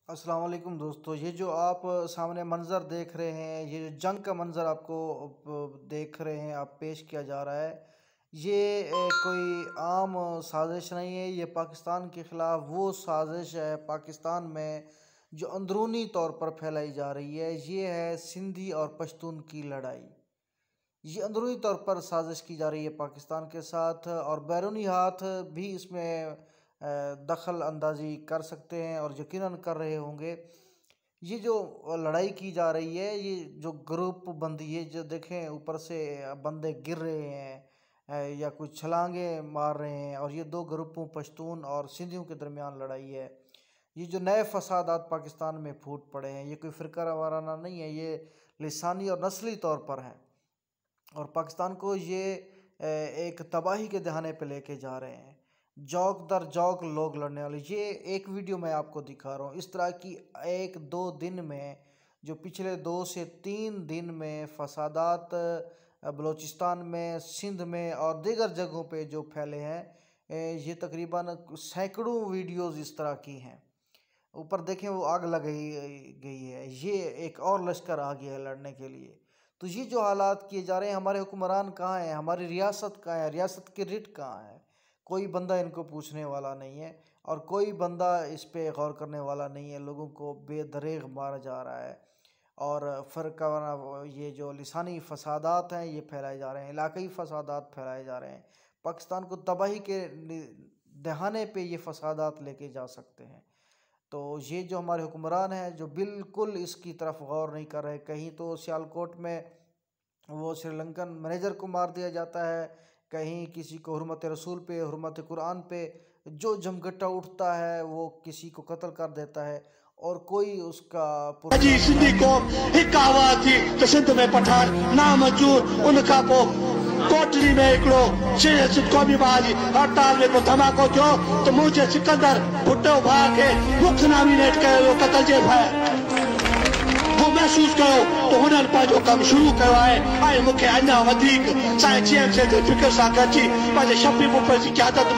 अस्सलाम वालेकुम दोस्तों, ये जो आप सामने मंज़र देख रहे हैं, ये जो जंग का मंज़र आपको देख रहे हैं, आप पेश किया जा रहा है, ये कोई आम साजिश नहीं है। ये पाकिस्तान के ख़िलाफ़ वो साजिश है पाकिस्तान में जो अंदरूनी तौर पर फैलाई जा रही है। ये है सिंधी और पश्तून की लड़ाई। ये अंदरूनी तौर पर साजिश की जा रही है पाकिस्तान के साथ, और बैरूनी हाथ भी इसमें दखल अंदाज़ी कर सकते हैं और यकीनन कर रहे होंगे। ये जो लड़ाई की जा रही है, ये जो ग्रुप बंदी, ये जो देखें ऊपर से बंदे गिर रहे हैं या कुछ छलांगे मार रहे हैं, और ये दो ग्रुपों पश्तून और सिंधियों के दरमियान लड़ाई है। ये जो नए फसादात पाकिस्तान में फूट पड़े हैं, ये कोई फ़िरका वाराना नहीं है, ये लिसानी और नस्ली तौर पर हैं, और पाकिस्तान को ये एक तबाही के दहाने पे लेके जा रहे हैं। जौक दर जौक लोग लड़ने वाले, ये एक वीडियो मैं आपको दिखा रहा हूँ। इस तरह की एक दो दिन में, जो पिछले 2 से 3 दिन में फसादात बलूचिस्तान में, सिंध में और दीगर जगहों पे जो फैले हैं, ये तकरीबन सैकड़ों वीडियोस इस तरह की हैं। ऊपर देखें वो आग लगाई गई है, ये एक और लश्कर आ गया है लड़ने के लिए। तो ये जो हालात किए जा रहे हैं, हमारे हुक्मरान कहाँ हैं, हमारी रियासत कहाँ है, रियासत की रिट कहाँ है? कोई बंदा इनको पूछने वाला नहीं है, और कोई बंदा इस पे गौर करने वाला नहीं है। लोगों को बेदरेग मारा जा रहा है, और फ़िरका ये जो लिसानी फसादात हैं ये फैलाए जा रहे हैं, इलाक़ाई फसादात फैलाए जा रहे हैं। पाकिस्तान को तबाही के दहाने पे ये फसादात लेके जा सकते हैं। तो ये जो हमारे हुक्मरान हैं, जो बिल्कुल इसकी तरफ गौर नहीं कर रहे। कहीं तो सियालकोट में वो श्रीलंकन मैनेजर को मार दिया जाता है, कहीं किसी को हुर्मत रसूल पे, हुर्मत कुरान पे जो जमघटा उठता है वो किसी को कत्ल कर देता है, और कोई उसका जी सिंधी कौम हिक आवाज़ थी तो सिंध में पठान नामंजूर। उनखां पोइ कोटली में हिकिड़ो सिंध क़ौमी ॿार जी हड़ताल में को धमाको थियो तो मुंहिंजे सिकंदर भुट्टो भाउ खे मुख्य नॉमिनेट कयो वियो क़त्ल जे हू महसूस कयो तो हुननि पंहिंजो कमु शुरू कयो आहे, ऐं मूंखे अञा वधीक साईं GMC जे फिक्र सां गॾिजी पंहिंजे शफ़ी मुफ़्ती जी क़यादत में